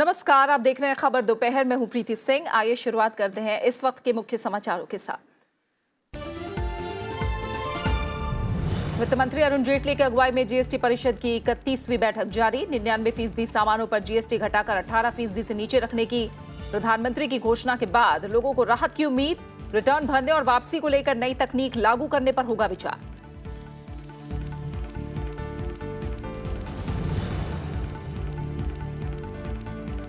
नमस्कार, आप देख रहे हैं खबर दोपहर में। हूं प्रीति सिंह। आइए शुरुआत करते हैं इस वक्त के मुख्य समाचारों के साथ। वित्त मंत्री अरुण जेटली की अगुवाई में जीएसटी परिषद की 31वीं बैठक जारी। 99% सामानों पर जीएसटी घटाकर 18% से नीचे रखने की प्रधानमंत्री की घोषणा के बाद लोगों को राहत की उम्मीद। रिटर्न भरने और वापसी को लेकर नई तकनीक लागू करने पर होगा विचार।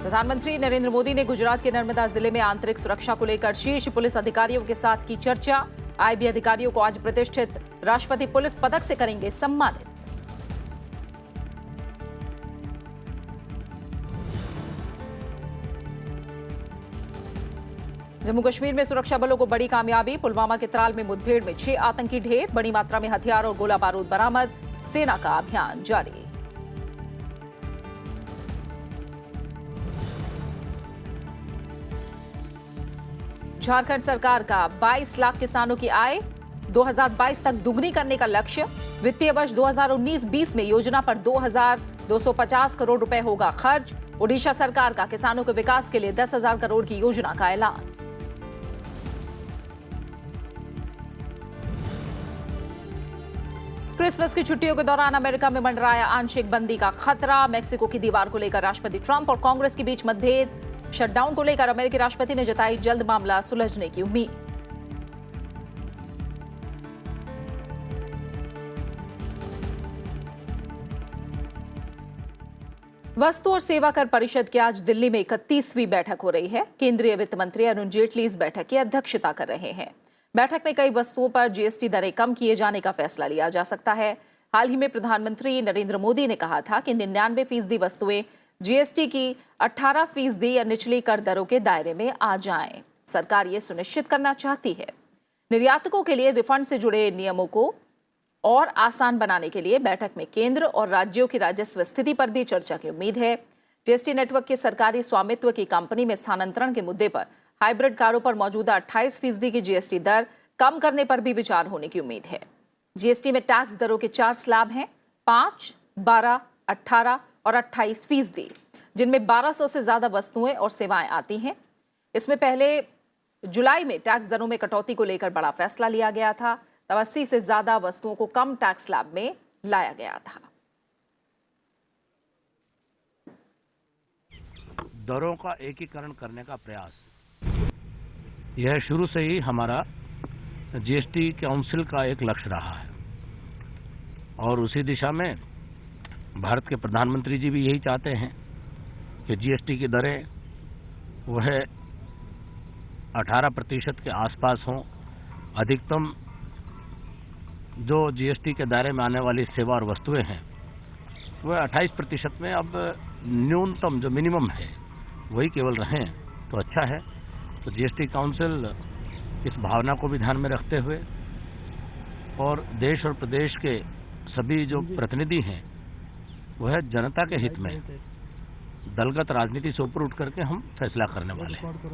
प्रधानमंत्री नरेंद्र मोदी ने गुजरात के नर्मदा जिले में आंतरिक सुरक्षा को लेकर शीर्ष पुलिस अधिकारियों के साथ की चर्चा। आईबी अधिकारियों को आज प्रतिष्ठित राष्ट्रपति पुलिस पदक से करेंगे सम्मानित। जम्मू कश्मीर में सुरक्षा बलों को बड़ी कामयाबी। पुलवामा के त्राल में मुठभेड़ में 6 आतंकी ढेर। बड़ी मात्रा में हथियार और गोला बारूद बरामद। सेना का अभियान जारी। झारखंड सरकार का 22 लाख किसानों की आय 2022 तक दुगनी करने का लक्ष्य। वित्तीय वर्ष 2019-20 में योजना पर 2,250 करोड़ रुपए होगा खर्च। ओडिशा सरकार का किसानों के विकास के लिए 10,000 करोड़ की योजना का ऐलान। क्रिसमस की छुट्टियों के दौरान अमेरिका में मंडराया आंशिक बंदी का खतरा। मेक्सिको की दीवार को लेकर राष्ट्रपति ट्रंप और कांग्रेस के बीच मतभेद। शटडाउन को लेकर अमेरिकी राष्ट्रपति ने जताई जल्द मामला सुलझने की उम्मीद। वस्तु और सेवा कर परिषद की आज दिल्ली में 31वीं बैठक हो रही है। केंद्रीय वित्त मंत्री अरुण जेटली इस बैठक की अध्यक्षता कर रहे हैं। बैठक में कई वस्तुओं पर जीएसटी दरें कम किए जाने का फैसला लिया जा सकता है। हाल ही में प्रधानमंत्री नरेंद्र मोदी ने कहा था कि 99% वस्तुएं जीएसटी की 18% या निचली कर दरों के दायरे में आ जाएं। सरकार ये सुनिश्चित करना चाहती है। निर्यातकों के लिए रिफंड से जुड़े नियमों को और आसान बनाने के लिए बैठक में केंद्र और राज्यों की राजस्व स्थिति पर भी चर्चा की उम्मीद है। जीएसटी नेटवर्क के सरकारी स्वामित्व की कंपनी में स्थानांतरण के मुद्दे पर हाइब्रिड कारों पर मौजूदा 28% की जीएसटी दर कम करने पर भी विचार होने की उम्मीद है। जीएसटी में टैक्स दरों के 4 स्लैब हैं, 5, 12, 18 और 28%, जिनमें 1200 से ज्यादा वस्तुएं और सेवाएं आती हैं। इसमें पहले जुलाई में टैक्स दरों में कटौती को लेकर बड़ा फैसला लिया गया था। तब 80 से ज्यादा वस्तुओं को कम टैक्स स्लैब में लाया गया था। दरों का एकीकरण करने का प्रयास, यह शुरू से ही हमारा जीएसटी काउंसिल का एक लक्ष्य रहा है और उसी दिशा में भारत के प्रधानमंत्री जी भी यही चाहते हैं कि जीएसटी की दरें वह 18% के आसपास हों। अधिकतम जो जीएसटी के दायरे में आने वाली सेवा और वस्तुएं हैं वह 28% में, अब न्यूनतम जो मिनिमम है वही केवल रहें तो अच्छा है। तो जीएसटी काउंसिल इस भावना को भी ध्यान में रखते हुए और देश और प्रदेश के सभी जो प्रतिनिधि हैं वह जनता के हित में, दलगत राजनीति से ऊपर उठ करके हम फैसला करने वाले हैं।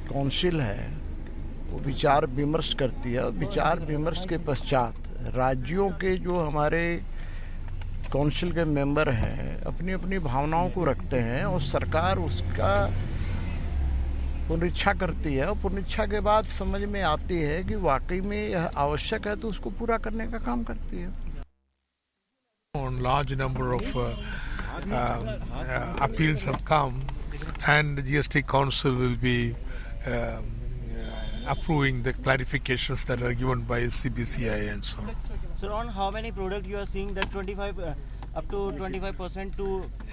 काउंसिल है वो विचार विमर्श करती है और विचार विमर्श के पश्चात राज्यों के जो हमारे काउंसिल के मेंबर हैं अपनी अपनी भावनाओं को रखते हैं और सरकार उसका पुनरीक्षा करती है और पुनरीक्षा के बाद समझ में आती है कि वाकई में यह आवश्यक है तो उसको पूरा करने का काम करती है। On large number of appeals have come, and the GST Council will be approving the clarifications that are given by CBCI and so on. So, on how many products you are seeing that 25 up to 25% to?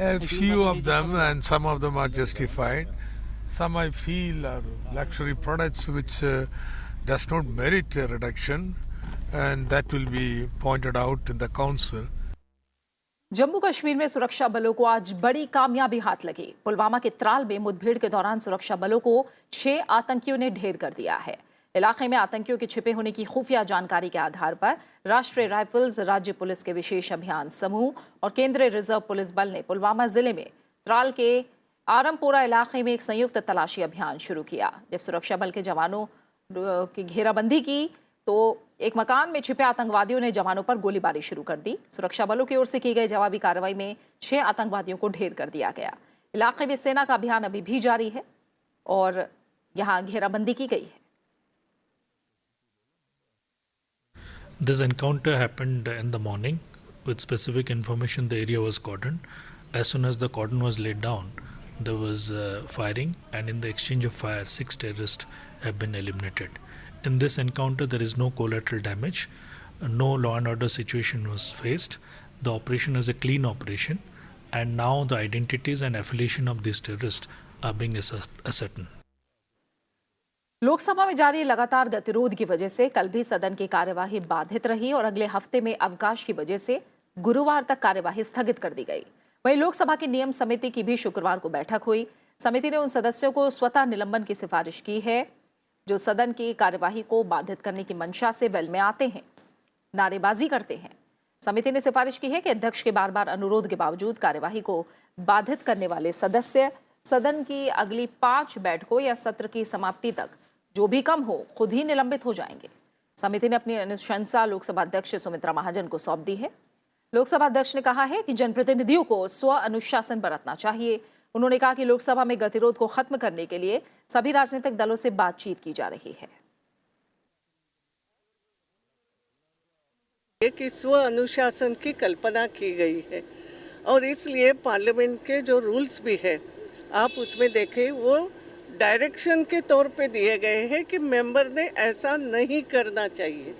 A few of them, and some of them are justified. Some I feel are luxury products which does not merit a reduction, and that will be pointed out in the council. Jammu Kashmir में सुरक्षा बलों को आज बड़ी कामयाबी हाथ लगी। पुलवामा के त्राल में मुठभेड़ के दौरान सुरक्षा बलों को 6 आतंकियों ने ढेर कर दिया है। इलाके में आतंकियों के छिपे होने की खुफिया जानकारी के आधार पर राष्ट्रीय राइफल्स, राज्य पुलिस के विशेष अभियान समूह और केंद्रीय रिजर्व पुलिस बल ने पुलवामा जिले में त्राल के आरमपोरा इलाके में एक संयुक्त तलाशी अभियान शुरू किया। जब सुरक्षा बल के जवानों की घेराबंदी की तो एक मकान में छिपे आतंकवादियों ने जवानों पर गोलीबारी शुरू कर दी। सुरक्षा बलों की ओर से की गई जवाबी कार्रवाई में 6 आतंकवादियों को ढेर कर दिया गया। इलाके में सेना का अभियान अभी भी जारी है और यहां घेराबंदी की गई है। This encounter happened in the morning. With specific information, the area was cordoned. As soon as the cordon was laid down, there was firing, and in the exchange of fire, 6 terrorists have been eliminated. In this encounter, there is no collateral damage. No law and order situation was faced. The operation is a clean operation, and now the identities and affiliation of these terrorists are being ascertained. Lok Sabha में जारी लगातार गतिरोध की वजह से कल भी सदन की कार्यवाही बाधित रही और अगले हफ्ते में अवकाश की वजह से गुरुवार तक कार्यवाही स्थगित कर दी गई। वहीं लोकसभा की नियम समिति की भी शुक्रवार को बैठक हुई। समिति ने उन सदस्यों को स्वतः निलंबन की सिफारिश की है जो सदन की कार्यवाही को बाधित करने की मंशा से वेल में आते हैं, नारेबाजी करते हैं। समिति ने सिफारिश की है कि अध्यक्ष के बार बार अनुरोध के बावजूद कार्यवाही को बाधित करने वाले सदस्य सदन की अगली 5 बैठकों या सत्र की समाप्ति तक जो भी कम हो खुद ही निलंबित हो जाएंगे। समिति ने अपनी अनुशंसा लोकसभा अध्यक्ष सुमित्रा महाजन को सौंप दी है। लोकसभा अध्यक्ष ने कहा है कि जनप्रतिनिधियों को स्व अनुशासन बरतना चाहिए। उन्होंने कहा कि लोकसभा में गतिरोध को खत्म करने के लिए सभी राजनीतिक दलों से बातचीत की जा रही है। कि स्व अनुशासन की कल्पना की गई है और इसलिए पार्लियामेंट के जो रूल्स भी है आप उसमें देखें, वो डायरेक्शन के तौर पे दिए गए हैं कि मेंबर ने ऐसा नहीं करना चाहिए।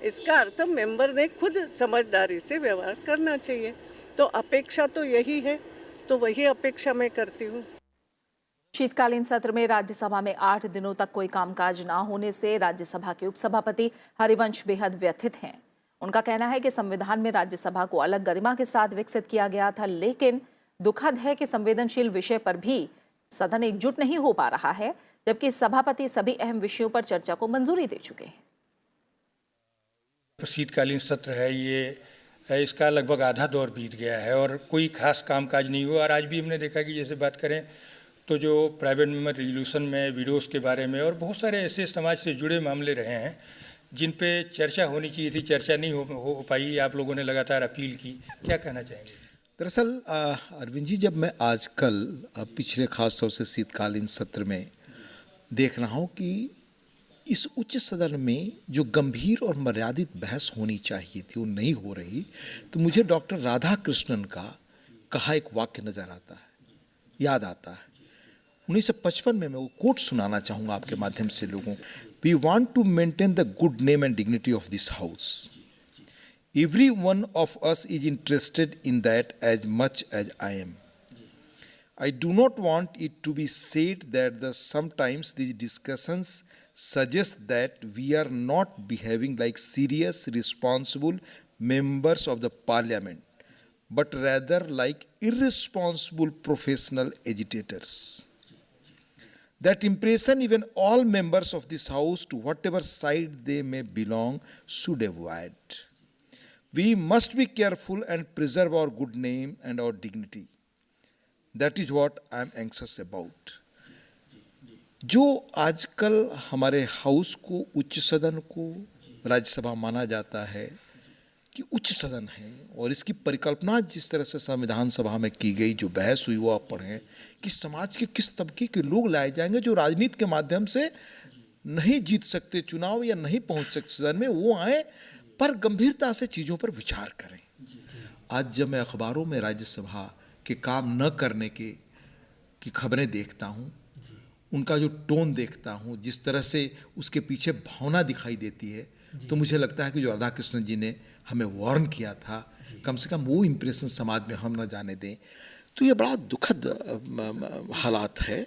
इसका अर्थ मेंबर ने खुद समझदारी से व्यवहार करना चाहिए। तो अपेक्षा तो यही है, तो वही अपेक्षा मैं करती हूँ। शीतकालीन सत्र में राज्यसभा में 8 दिनों तक कोई कामकाज ना होने से राज्यसभा के उपसभापति हरिवंश बेहद व्यथित हैं। उनका कहना है कि संविधान में राज्यसभा को अलग गरिमा के साथ विकसित किया गया था, लेकिन दुखद है कि संवेदनशील विषय पर भी सदन एकजुट नहीं हो पा रहा है, जबकि सभापति सभी अहम विषयों पर चर्चा को मंजूरी दे चुके हैं। शीतकालीन सत्र है ये, इसका लगभग आधा दौर बीत गया है और कोई खास कामकाज नहीं हुआ। और आज भी हमने देखा कि जैसे बात करें तो जो प्राइवेट मेंबर रेजोल्यूशन में विडोज़ के बारे में और बहुत सारे ऐसे समाज से जुड़े मामले रहे हैं जिन पे चर्चा होनी चाहिए थी, चर्चा नहीं हो पाई। आप लोगों ने लगातार अपील की, क्या कहना चाहेंगे? दरअसल अरविंद जी, जब मैं आजकल पिछले खास तौर से शीतकालीन सत्र में देख रहा हूँ कि इस उच्च सदन में जो गंभीर और मर्यादित बहस होनी चाहिए थी वो नहीं हो रही, तो मुझे डॉक्टर राधा कृष्णन का कहा एक वाक्य नज़र आता है, याद आता है। 1955 में मैं वो कोट सुनाना चाहूँगा आपके माध्यम से लोगों। We want to maintain the good name and dignity of this house. Every one of us is interested in that as much as I am. I do not want it to be said that sometimes these discussions suggest that we are not behaving like serious, responsible members of the parliament, but rather like irresponsible professional agitators. That impression even all members of this house, to whatever side they may belong, should avoid. We must be careful and preserve our good name and our dignity. That is what I am anxious about. जो आजकल हमारे house को, उच्च सदन को, राज्यसभा माना जाता है कि उच्च सदन है और इसकी परिकल्पना जिस तरह से संविधान सभा में की गई, जो बहस हुई वो आप पढ़ें कि समाज के किस तबके के लोग लाए जाएंगे जो राजनीति के माध्यम से नहीं जीत सकते चुनाव या नहीं पहुंच सकते सदन में, वो आए पर गंभीरता से चीज़ों पर विचार करें। आज जब मैं अखबारों में राज्यसभा के काम न करने की खबरें देखता हूँ, उनका जो टोन देखता हूँ, जिस तरह से उसके पीछे भावना दिखाई देती है, तो मुझे लगता है कि जो राधा कृष्णन जी ने हमें वार्न किया था, कम से कम वो इम्प्रेशन समाज में हम न जाने दें। तो ये बड़ा दुखद हालात है।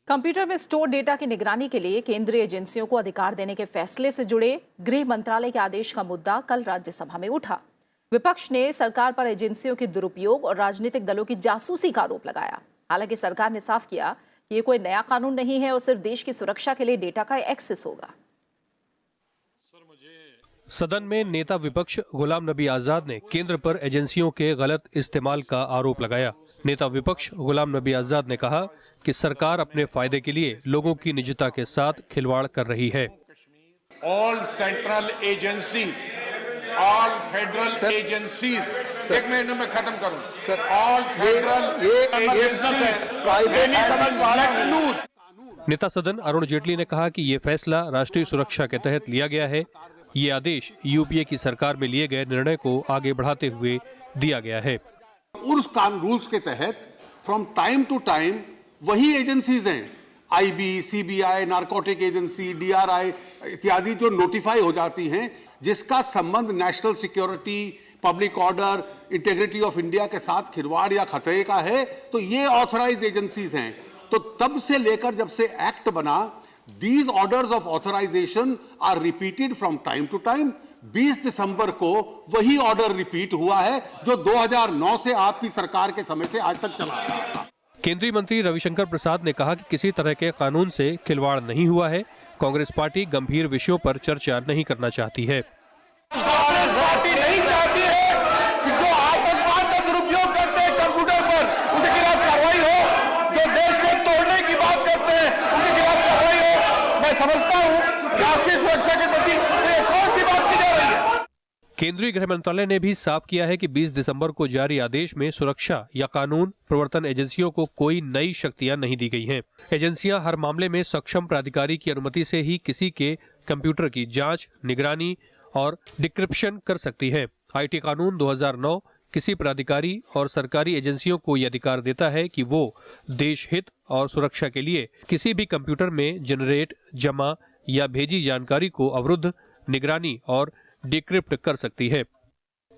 कंप्यूटर में स्टोर डेटा की निगरानी के लिए केंद्रीय एजेंसियों को अधिकार देने के फैसले से जुड़े गृह मंत्रालय के आदेश का मुद्दा कल राज्यसभा में उठा। विपक्ष ने सरकार पर एजेंसियों के दुरुपयोग और राजनीतिक दलों की जासूसी का आरोप लगाया। हालांकि सरकार ने साफ किया कि ये कोई नया कानून नहीं है और सिर्फ देश की सुरक्षा के लिए डेटा का एक्सेस होगा। सदन में नेता विपक्ष गुलाम नबी आजाद ने केंद्र पर एजेंसियों के गलत इस्तेमाल का आरोप लगाया। नेता विपक्ष गुलाम नबी आजाद ने कहा कि सरकार अपने फायदे के लिए लोगों की निजता के साथ खिलवाड़ कर रही है। All central agencies all federal agencies. एक मिनट में खत्म करूं. All federal agencies. नहीं समझ पा रहा. नेता सदन अरुण जेटली ने कहा कि ये फैसला राष्ट्रीय सुरक्षा के तहत लिया गया है। ये आदेश यूपीए की सरकार में लिए गए निर्णय को आगे बढ़ाते हुए दिया गया है। उस कानून रूल्स के तहत फ्रॉम टाइम टू टाइम वही एजेंसीज हैं, IB, CBI, narcotic agency, DRI इत्यादि जो नोटिफाई हो जाती हैं, जिसका संबंध national security, public order, integrity of India के साथ खिलवाड़ या खतरे का है, तो ये ऑथराइज एजेंसीज हैं। तो तब से लेकर जब से एक्ट बना, these orders of authorization are repeated from time to time. 20 दिसंबर को वही ऑर्डर रिपीट हुआ है जो 2009 से आपकी सरकार के समय से आज तक चला आ रहा था। केंद्रीय मंत्री रविशंकर प्रसाद ने कहा कि किसी तरह के कानून से खिलवाड़ नहीं हुआ है। कांग्रेस पार्टी गंभीर विषयों पर चर्चा नहीं करना चाहती है। कांग्रेस पार्टी नहीं चाहती है कि जो आतंकवाद का दुरुपयोग करते हैं कंप्यूटर पर, उनके खिलाफ कार्रवाई हो। जो देश को तोड़ने की बात करते हैं, उनके खिलाफ कार्रवाई हो। मैं समझता हूँ राष्ट्रीय सुरक्षा के प्रति ये कौन सी बात की जा रही है। केंद्रीय गृह मंत्रालय ने भी साफ किया है कि 20 दिसंबर को जारी आदेश में सुरक्षा या कानून प्रवर्तन एजेंसियों को कोई नई शक्तियां नहीं दी गई हैं। एजेंसियां हर मामले में सक्षम प्राधिकारी की अनुमति से ही किसी के कंप्यूटर की जांच, निगरानी और डिक्रिप्शन कर सकती है। आईटी कानून 2009 किसी प्राधिकारी और सरकारी एजेंसियों को यह अधिकार देता है कि वो देश हित और सुरक्षा के लिए किसी भी कंप्यूटर में जनरेट, जमा या भेजी जानकारी को अवरुद्ध, निगरानी और डिक्रिप्ट कर सकती है।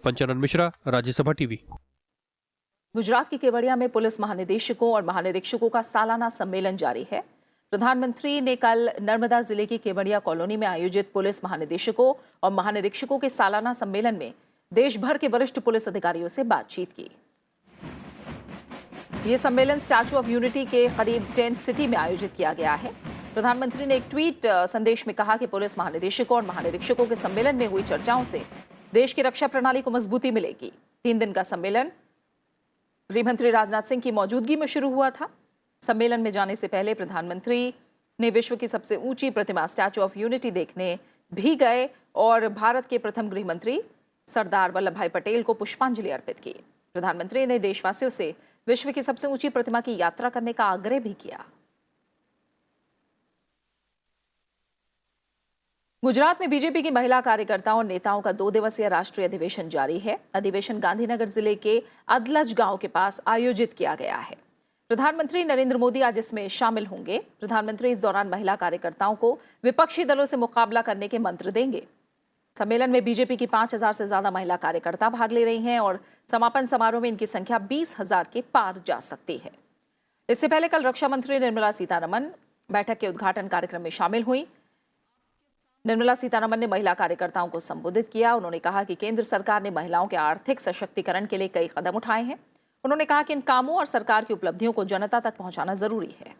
पंचानन मिश्रा, राज्यसभा टीवी। गुजरात के केवड़िया में पुलिस महानिदेशकों और महानिरीक्षकों का सालाना सम्मेलन जारी है। प्रधानमंत्री ने कल नर्मदा जिले की केवड़िया कॉलोनी में आयोजित पुलिस महानिदेशकों और महानिरीक्षकों के सालाना सम्मेलन में देश भर के वरिष्ठ पुलिस अधिकारियों से बातचीत की। ये सम्मेलन स्टैच्यू ऑफ यूनिटी के करीब टेंट सिटी में आयोजित किया गया है। प्रधानमंत्री ने एक ट्वीट संदेश में कहा कि पुलिस महानिदेशकों और महानिरीक्षकों के सम्मेलन में हुई चर्चाओं से देश की रक्षा प्रणाली को मजबूती मिलेगी। 3 दिन का सम्मेलन गृहमंत्री राजनाथ सिंह की मौजूदगी में शुरू हुआ था। सम्मेलन में जाने से पहले प्रधानमंत्री ने विश्व की सबसे ऊंची प्रतिमा स्टैच्यू ऑफ यूनिटी देखने भी गए और भारत के प्रथम गृहमंत्री सरदार वल्लभ भाई पटेल को पुष्पांजलि अर्पित की। प्रधानमंत्री ने देशवासियों से विश्व की सबसे ऊंची प्रतिमा की यात्रा करने का आग्रह भी किया। गुजरात में बीजेपी की महिला कार्यकर्ताओं और नेताओं का 2 दिवसीय राष्ट्रीय अधिवेशन जारी है। अधिवेशन गांधीनगर जिले के अदलज गांव के पास आयोजित किया गया है। प्रधानमंत्री नरेंद्र मोदी आज इसमें शामिल होंगे। प्रधानमंत्री इस दौरान महिला कार्यकर्ताओं को विपक्षी दलों से मुकाबला करने के मंत्र देंगे। सम्मेलन में बीजेपी की 5000 से ज्यादा महिला कार्यकर्ता भाग ले रही हैं और समापन समारोह में इनकी संख्या 20,000 के पार जा सकती है। इससे पहले कल रक्षा मंत्री निर्मला सीतारमण बैठक के उद्घाटन कार्यक्रम में शामिल हुई। निर्मला सीतारमण ने महिला कार्यकर्ताओं को संबोधित किया। उन्होंने कहा कि केंद्र सरकार ने महिलाओं के आर्थिक सशक्तिकरण के लिए कई कदम उठाए हैं। उन्होंने कहा कि इन कामों और सरकार की उपलब्धियों को जनता तक पहुंचाना जरूरी है।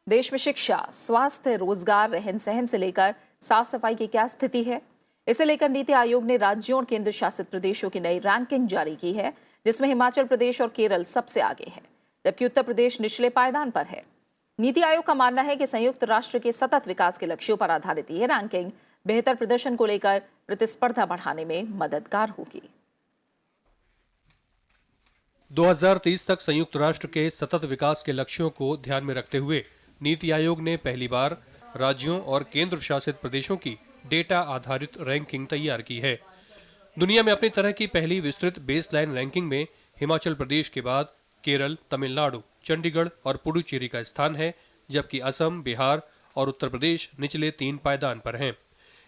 देश में शिक्षा, स्वास्थ्य, रोजगार, रहन सहन से लेकर साफ सफाई की क्या स्थिति है, इसे लेकर नीति आयोग ने राज्यों और केंद्र शासित प्रदेशों की नई रैंकिंग जारी की है, जिसमें हिमाचल प्रदेश और केरल सबसे आगे है, जबकि उत्तर प्रदेश निचले पायदान पर है। नीति आयोग का मानना है कि संयुक्त राष्ट्र के सतत विकास के लक्ष्यों पर आधारित यह रैंकिंग बेहतर प्रदर्शन को लेकर प्रतिस्पर्धा बढ़ाने में मददगार होगी। 2030 तक संयुक्त राष्ट्र के सतत विकास के लक्ष्यों को ध्यान में रखते हुए नीति आयोग ने पहली बार राज्यों और केंद्र शासित प्रदेशों की डेटा आधारित रैंकिंग तैयार की है। दुनिया में अपनी तरह की पहली विस्तृत बेसलाइन रैंकिंग में हिमाचल प्रदेश के बाद केरल, तमिलनाडु, चंडीगढ़ और पुडुचेरी का स्थान है, जबकि असम, बिहार और उत्तर प्रदेश निचले 3 पायदान पर हैं।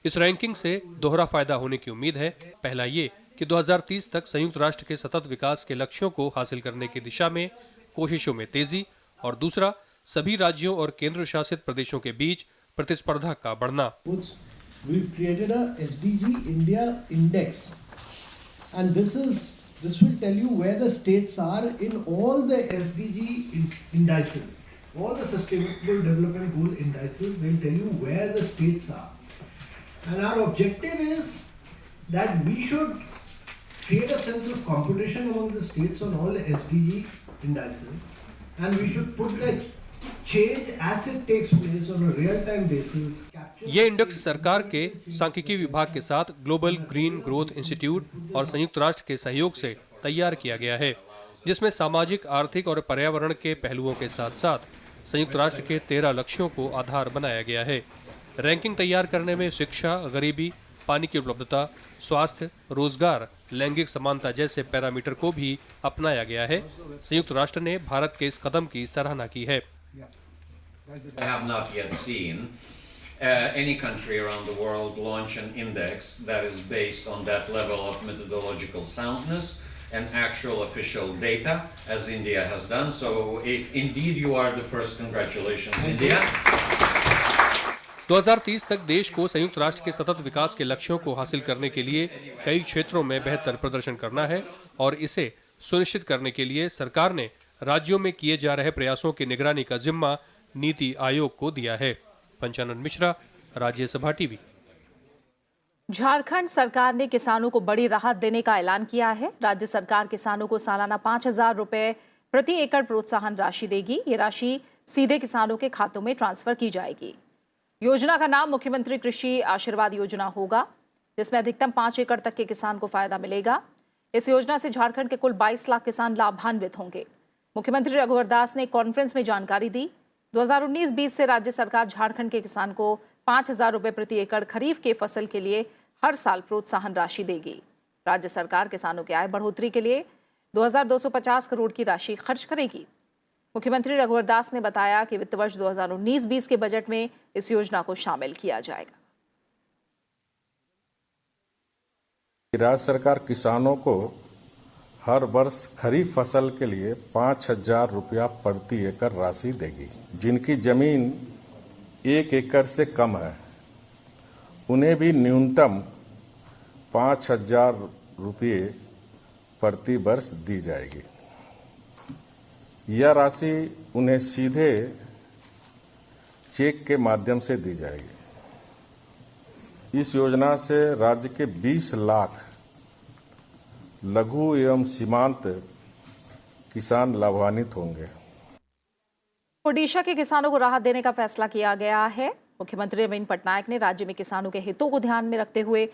इस रैंकिंग से दोहरा फायदा होने की उम्मीद है। पहला ये कि 2030 तक संयुक्त राष्ट्र के सतत विकास के लक्ष्यों को हासिल करने की दिशा में कोशिशों में तेजी, और दूसरा सभी राज्यों और केंद्र शासित प्रदेशों के बीच प्रतिस्पर्धा का बढ़ना। We've created a SDG India Index, and this will tell you where the states are in all the SDG indices, all the Sustainable Development Goal indices. Will tell you where the states are, and our objective is that we should create a sense of competition among the states on all the SDG indices, and we should put the change as it takes place on a real-time basis. ये index सरकार के सांख्यिकी विभाग के साथ global green growth institute और संयुक्त राष्ट्र के सहयोग से तैयार किया गया है, जिसमें सामाजिक, आर्थिक और पर्यावरण के पहलुओं के साथ साथ संयुक्त राष्ट्र के 13 लक्ष्यों को आधार बनाया गया है। रैंकिंग तैयार करने में शिक्षा, गरीबी, पानी की उपलब्धता, स्वास्थ्य, रोजगार, लैंगिक समानता जैसे पैरामीटर को भी अपनाया गया है। संयुक्त राष्ट्र ने भारत के इस कदम की सराहना की है। I have not yet seen any country around the world launch an index that is based on that level of methodological soundness and actual official data, as India has done. So if indeed you are the first, congratulations, India. 2030 तक देश को संयुक्त राष्ट्र के सतत विकास के लक्ष्यों को हासिल करने के लिए कई क्षेत्रों में बेहतर प्रदर्शन करना है और इसे सुनिश्चित करने के लिए सरकार ने राज्यों में किए जा रहे प्रयासों की निगरानी का जिम्मा नीति आयोग को दिया है। पंचानन मिश्रा, राज्यसभा टीवी। झारखंड सरकार ने किसानों को बड़ी राहत देने का ऐलान किया है। राज्य सरकार किसानों को सालाना 5,000 रुपए प्रति एकड़ प्रोत्साहन राशि देगी। ये राशि सीधे किसानों के खातों में ट्रांसफर की जाएगी। योजना का नाम मुख्यमंत्री कृषि आशीर्वाद योजना होगा, जिसमें अधिकतम 5 एकड़ तक के किसान को फायदा मिलेगा। इस योजना से झारखंड के कुल 22 लाख किसान लाभान्वित होंगे। मुख्यमंत्री रघुवर दास ने कॉन्फ्रेंस में जानकारी दी। 2019-20 से राज्य सरकार झारखंड के किसान को 5,000 रुपए प्रति एकड़ खरीफ के फसल के लिए हर साल प्रोत्साहन राशि देगी। राज्य सरकार किसानों की आय बढ़ोतरी के लिए 2,250 करोड़ की राशि खर्च करेगी। मुख्यमंत्री रघुवर दास ने बताया कि वित्त वर्ष 2019-20 के बजट में इस योजना को शामिल किया जाएगा। राज्य सरकार किसानों को हर वर्ष खरीफ फसल के लिए 5,000 रुपया प्रति एकड़ राशि देगी। जिनकी जमीन 1 एकड़ से कम है, उन्हें भी न्यूनतम 5,000 रुपये प्रति वर्ष दी जाएगी। यह राशि उन्हें सीधे चेक के माध्यम से दी जाएगी। इस योजना से राज्य के 20 लाख लघु एवं सीमांत किसान लाभान्वित होंगे। ओडिशा के किसानों को राहत देने का फैसला किया गया है। मुख्यमंत्री नवीन पटनायक ने राज्य में किसानों के हितों को ध्यान में रखते हुए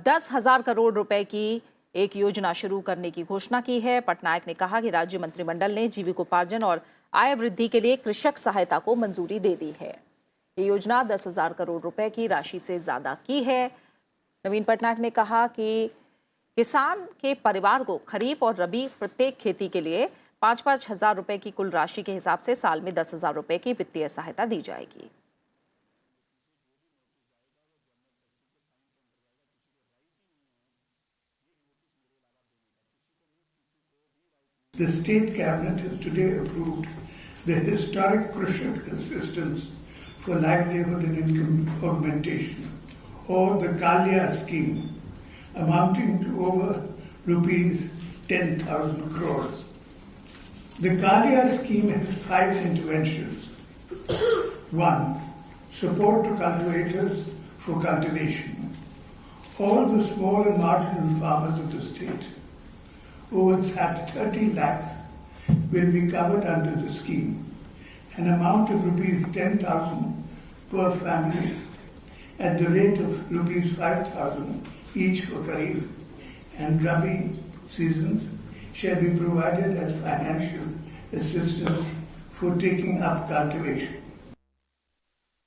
10,000 करोड़ रुपए की एक योजना शुरू करने की घोषणा की है। पटनायक ने कहा कि राज्य मंत्रिमंडल ने जीविकोपार्जन और आय वृद्धि के लिए कृषक सहायता को मंजूरी दे दी है। ये योजना 10,000 करोड़ रुपए की राशि से ज्यादा की है। नवीन पटनायक ने कहा कि किसान के परिवार को खरीफ और रबी प्रत्येक खेती के लिए 5-5 हजार रुपए की कुल राशि के हिसाब से साल में 10,000 रुपए की वित्तीय सहायता दी जाएगी। The state cabinet has today approved the historic Krishak assistance for livelihood and income augmentation, or the Kalya scheme, amounting to over rupees 10,000 crores. The Kalya scheme has 5 interventions. 1. Support to cultivators for cultivation. All the small and marginal farmers of the state, over 30 lakhs, will be covered under the scheme. An amount of rupees 10,000 per family at the rate of rupees 5,000 each for Kharif and Rabi seasons shall be provided as financial assistance for taking up cultivation.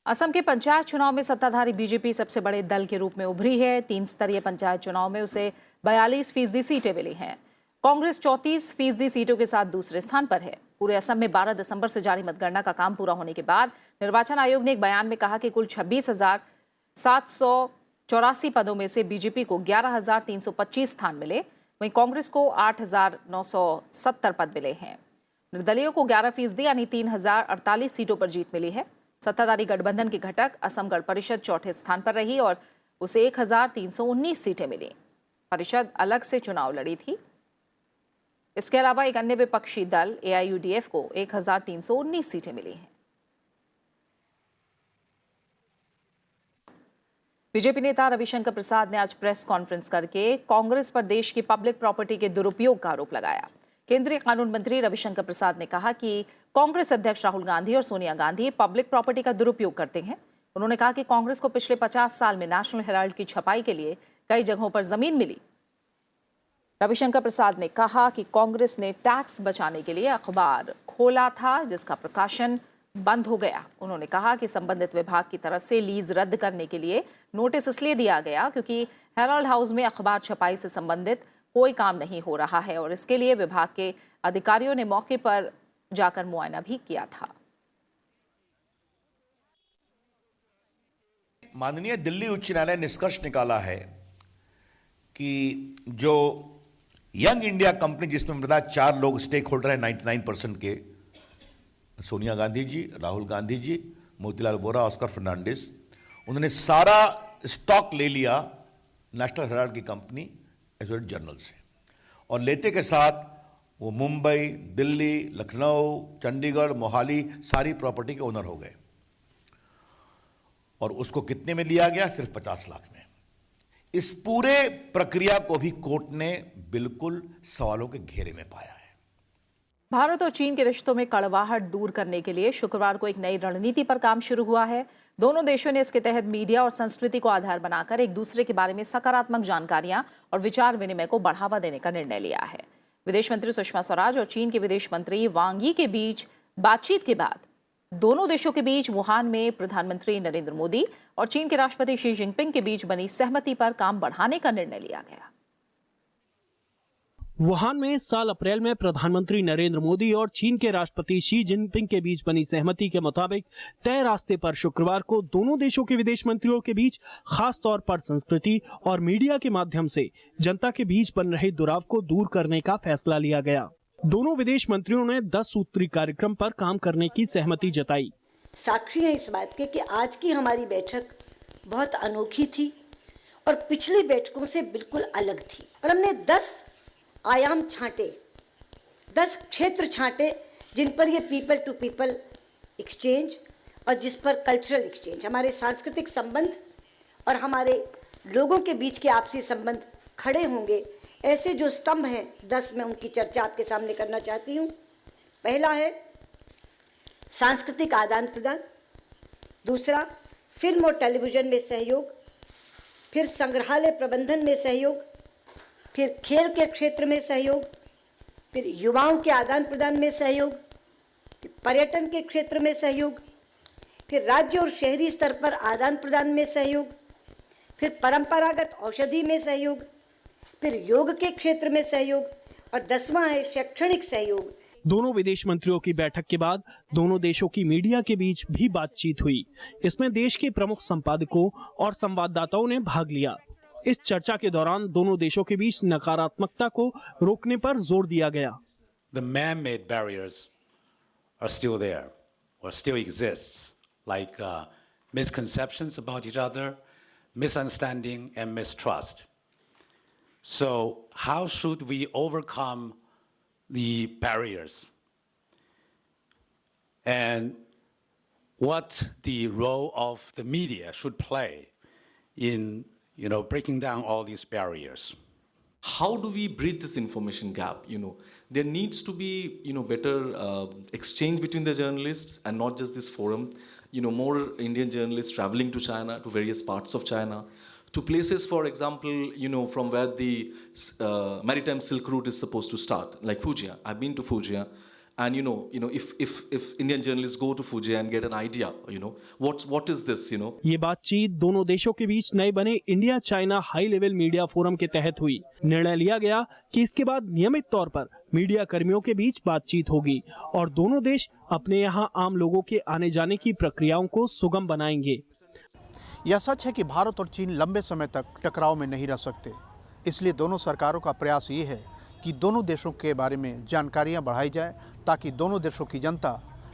Assam के पंचायत चुनाव में सत्ताधारी BJP सबसे बड़े दल के रूप में उभरी है। 3 स्तरीय पंचायत चुनाव में उसे 42% सीटें मिली हैं। कांग्रेस 34% सीटों के साथ दूसरे स्थान पर है। पूरे असम में 12 दिसंबर से जारी मतगणना का काम पूरा होने के बाद निर्वाचन आयोग ने एक बयान में कहा कि कुल 26,784 पदों में से बीजेपी को 11,325 स्थान मिले, वहीं कांग्रेस को 8,970 पद मिले हैं। निर्दलीयों को 11% यानी 3,048 सीटों पर जीत मिली है। सत्ताधारी गठबंधन की घटक असम गण परिषद चौथे स्थान पर रही और उसे 1,319 सीटें मिली। परिषद अलग से चुनाव लड़ी थी। इसके अलावा एक अन्य विपक्षी दल AIUDF को 1,319 सीटें मिली हैं। बीजेपी नेता रविशंकर प्रसाद ने आज प्रेस कॉन्फ्रेंस करके कांग्रेस पर देश की पब्लिक प्रॉपर्टी के दुरुपयोग का आरोप लगाया। केंद्रीय कानून मंत्री रविशंकर प्रसाद ने कहा कि कांग्रेस अध्यक्ष राहुल गांधी और सोनिया गांधी पब्लिक प्रॉपर्टी का दुरुपयोग करते हैं। उन्होंने कहा कि कांग्रेस को पिछले 50 साल में नेशनल हेराल्ड की छपाई के लिए कई जगहों पर जमीन मिली। रविशंकर प्रसाद ने कहा कि कांग्रेस ने टैक्स बचाने के लिए अखबार खोला था, जिसका प्रकाशन बंद हो गया। उन्होंने कहा कि संबंधित विभाग की तरफ से लीज रद्द करने के लिए नोटिस इसलिए दिया गया क्योंकि हेराल्ड हाउस में अखबार छपाई से संबंधित कोई काम नहीं हो रहा है और इसके लिए विभाग के अधिकारियों ने मौके पर जाकर मुआयना भी किया था। माननीय दिल्ली उच्च न्यायालय ने निष्कर्ष निकाला है कि जो यंग इंडिया कंपनी, जिसमें बताया 4 लोग स्टेक होल्डर हैं 99% के, सोनिया गांधी जी, राहुल गांधी जी, मोतीलाल वोरा, ऑस्कर फर्नांडिस, उन्होंने सारा स्टॉक ले लिया नेशनल हेराल्ड की कंपनी एसोसिएटेड जर्नल से, और लेते के साथ वो मुंबई, दिल्ली, लखनऊ, चंडीगढ़, मोहाली सारी प्रॉपर्टी के ओनर हो गए। और उसको कितने में लिया गया? सिर्फ 50 लाख में। इस पूरे प्रक्रिया को भी कोर्ट ने बिल्कुल सवालों के घेरे में पाया है। भारत और चीन के रिश्तों में कड़वाहट दूर करने के लिए शुक्रवार को एक नई रणनीति पर काम शुरू हुआ है। दोनों देशों ने इसके तहत मीडिया और संस्कृति को आधार बनाकर एक दूसरे के बारे में सकारात्मक जानकारियां और विचार विनिमय को बढ़ावा देने का निर्णय लिया है। विदेश मंत्री सुषमा स्वराज और चीन के विदेश मंत्री वांग यी के बीच बातचीत के बाद दोनों देशों के बीच वुहान में प्रधानमंत्री नरेंद्र मोदी और चीन के राष्ट्रपति शी जिनपिंग के बीच बनी सहमति पर काम बढ़ाने का निर्णय लिया गया। वुहान में इस साल अप्रैल में प्रधानमंत्री नरेंद्र मोदी और चीन के राष्ट्रपति शी जिनपिंग के बीच बनी सहमति के मुताबिक तय रास्ते पर शुक्रवार को दोनों देशों के विदेश मंत्रियों के बीच खास तौर पर संस्कृति और मीडिया के माध्यम से जनता के बीच बन रहे दुराव को दूर करने का फैसला लिया गया। दोनों विदेश मंत्रियों ने 10 सूत्री कार्यक्रम पर काम करने की सहमति जताई। साक्षी है इस बात के कि आज की हमारी बैठक बहुत अनोखी थी और पिछली बैठकों से बिल्कुल अलग थी, और हमने 10 आयाम छांटे, 10 क्षेत्र छांटे जिन पर ये पीपल टू पीपल एक्सचेंज और जिस पर कल्चरल एक्सचेंज, हमारे सांस्कृतिक संबंध और हमारे लोगों के बीच के आपसी संबंध खड़े होंगे। ऐसे जो स्तंभ हैं 10 में, उनकी चर्चा आपके सामने करना चाहती हूँ। पहला है सांस्कृतिक आदान प्रदान, दूसरा फिल्म और टेलीविज़न में सहयोग, फिर संग्रहालय प्रबंधन में सहयोग, फिर खेल के क्षेत्र में सहयोग, फिर युवाओं के आदान प्रदान में सहयोग, फिर पर्यटन के क्षेत्र में सहयोग, फिर राज्य और शहरी स्तर पर आदान प्रदान में सहयोग, फिर परंपरागत औषधि में सहयोग, फिर योग के क्षेत्र में सहयोग, और 10वां है शैक्षणिक सहयोग। दोनों विदेश मंत्रियों की बैठक के बाद दोनों देशों की मीडिया के बीच भी बातचीत हुई। इसमें देश के प्रमुख संपादकों और संवाददाताओं ने भाग लिया। इस चर्चा के दौरान दोनों देशों के बीच नकारात्मकता को रोकने पर जोर दिया गया। The man-made barriers are still there or still exists, like misconceptions about each other, misunderstanding and mistrust. So how should we overcome the barriers? And what the role of the media should play in, breaking down all these barriers? How do we bridge this information gap? There needs to be, better exchange between the journalists and not just this forum. More Indian journalists traveling to China, to various parts of China, to places, for example, from where the maritime Silk Route is supposed to start, like Fujian. I've been to Fujian, and if Indian journalists go to Fujian and get an idea, what is this, ये बातचीत दोनों देशों के बीच नए बने India China high level media forum के तहत हुई। निर्णय लिया गया कि इसके बाद नियमित तौर पर मीडिया कर्मियों के बीच बातचीत होगी और दोनों देश अपने यहाँ आम लोगों के आने जाने की प्रक्रियाओं को सुगम बनाएंगे। यह सच है कि भारत और चीन लंबे समय तक टकराव में नहीं रह सकते, इसलिए दोनों सरकारों का प्रयास ये है कि दोनों देशों के बारे में जानकारियां बढ़ाई जाए ताकि दोनों देशों की जनता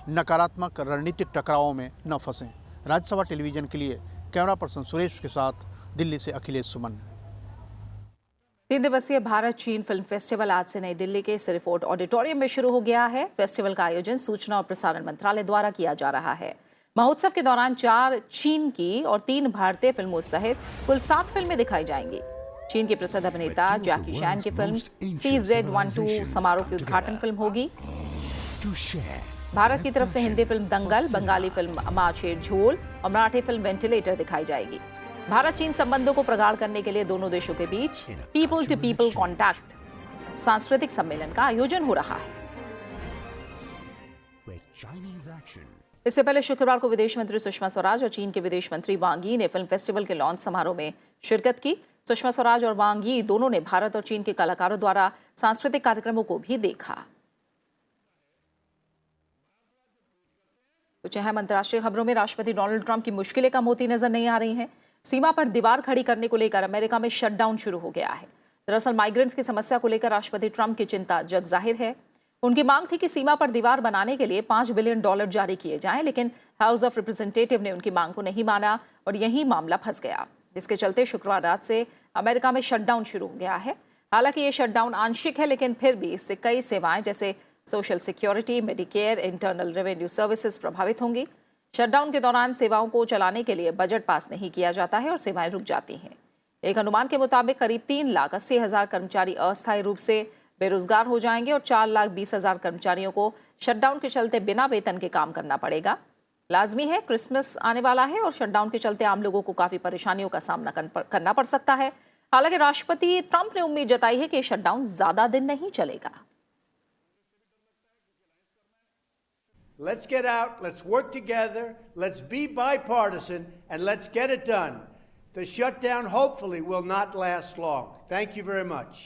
नकारात्मक रणनीतिक टकरावों में न फंसें। राज्यसभा टेलीविज़न के लिए कैमरा पर्सन सुरेश के साथ दिल्ली से अखिलेश सुमन। 3 दिवसीय भारत चीन फिल्म फेस्टिवल आज से नई दिल्ली के सिरिफोर्ट ऑडिटोरियम में शुरू हो गया है। फेस्टिवल का आयोजन सूचना और प्रसारण मंत्रालय द्वारा किया जा रहा है। महोत्सव के दौरान 4 चीन की और 3 भारतीय फिल्मों सहित कुल 7 फिल्में दिखाई जाएंगी। चीन के प्रसिद्ध अभिनेता जैकी चैन की फिल्म CZ12 समारोह की उद्घाटन फिल्म होगी। भारत की तरफ से हिंदी फिल्म दंगल, बंगाली फिल्म माछेर झोल और मराठी फिल्म वेंटिलेटर दिखाई जाएगी। भारत चीन संबंधों को प्रगाढ़ करने के लिए दोनों देशों के बीच पीपल टू पीपल कॉन्टैक्ट सांस्कृतिक सम्मेलन का आयोजन हो रहा है। इससे पहले शुक्रवार को विदेश मंत्री सुषमा स्वराज और चीन के विदेश मंत्री वांग यी ने फिल्म फेस्टिवल के लॉन्च समारोह में शिरकत की। सुषमा स्वराज और वांग यी दोनों ने भारत और चीन के कलाकारों द्वारा सांस्कृतिक कार्यक्रमों को भी देखा। कुछ अहम अंतर्राष्ट्रीय खबरों में राष्ट्रपति डोनाल्ड ट्रंप की मुश्किलें कम होती नजर नहीं आ रही हैं। सीमा पर दीवार खड़ी करने को लेकर अमेरिका में शटडाउन शुरू हो गया है। दरअसल माइग्रेंट्स की समस्या को लेकर राष्ट्रपति ट्रंप की चिंता जग जाहिर है। उनकी मांग थी कि सीमा पर दीवार बनाने के लिए $5 बिलियन जारी किए जाएं, लेकिन हाउस ऑफ रिप्रेजेंटेटिव ने उनकी मांग को नहीं माना और यही मामला फंस गया, जिसके चलते शुक्रवार रात से अमेरिका में शटडाउन शुरू हो गया है। हालांकि ये शटडाउन आंशिक है, लेकिन फिर भी इससे कई सेवाएं जैसे social security, Medicare, internal revenue services प्रभावित होंगी। शटडाउन के दौरान सेवाओं को चलाने के लिए बजट पास नहीं किया जाता है और सेवाएं रुक जाती हैं। एक अनुमान के मुताबिक करीब 3,80,000 कर्मचारी अस्थायी रूप से बेरोजगार हो जाएंगे और 4,20,000 कर्मचारियों को शटडाउन के चलते बिना वेतन के काम करना पड़ेगा। लाजमी है, क्रिसमस आने वाला है और शटडाउन के चलते आम लोगों को काफी परेशानियों का सामना करना पड़ सकता है। हालांकि राष्ट्रपति ट्रंप ने उम्मीद जताई है कि शटडाउन ज्यादा दिन नहीं चलेगा। Let's get out, let's work together, let's be bipartisan, and let's get it done. The shutdown hopefully will not last long. Thank you very much.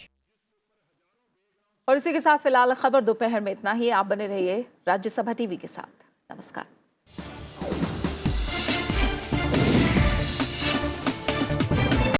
और इसी के साथ फिलहाल खबर दोपहर में इतना ही। आप बने रहिए राज्यसभा टीवी के साथ। नमस्कार।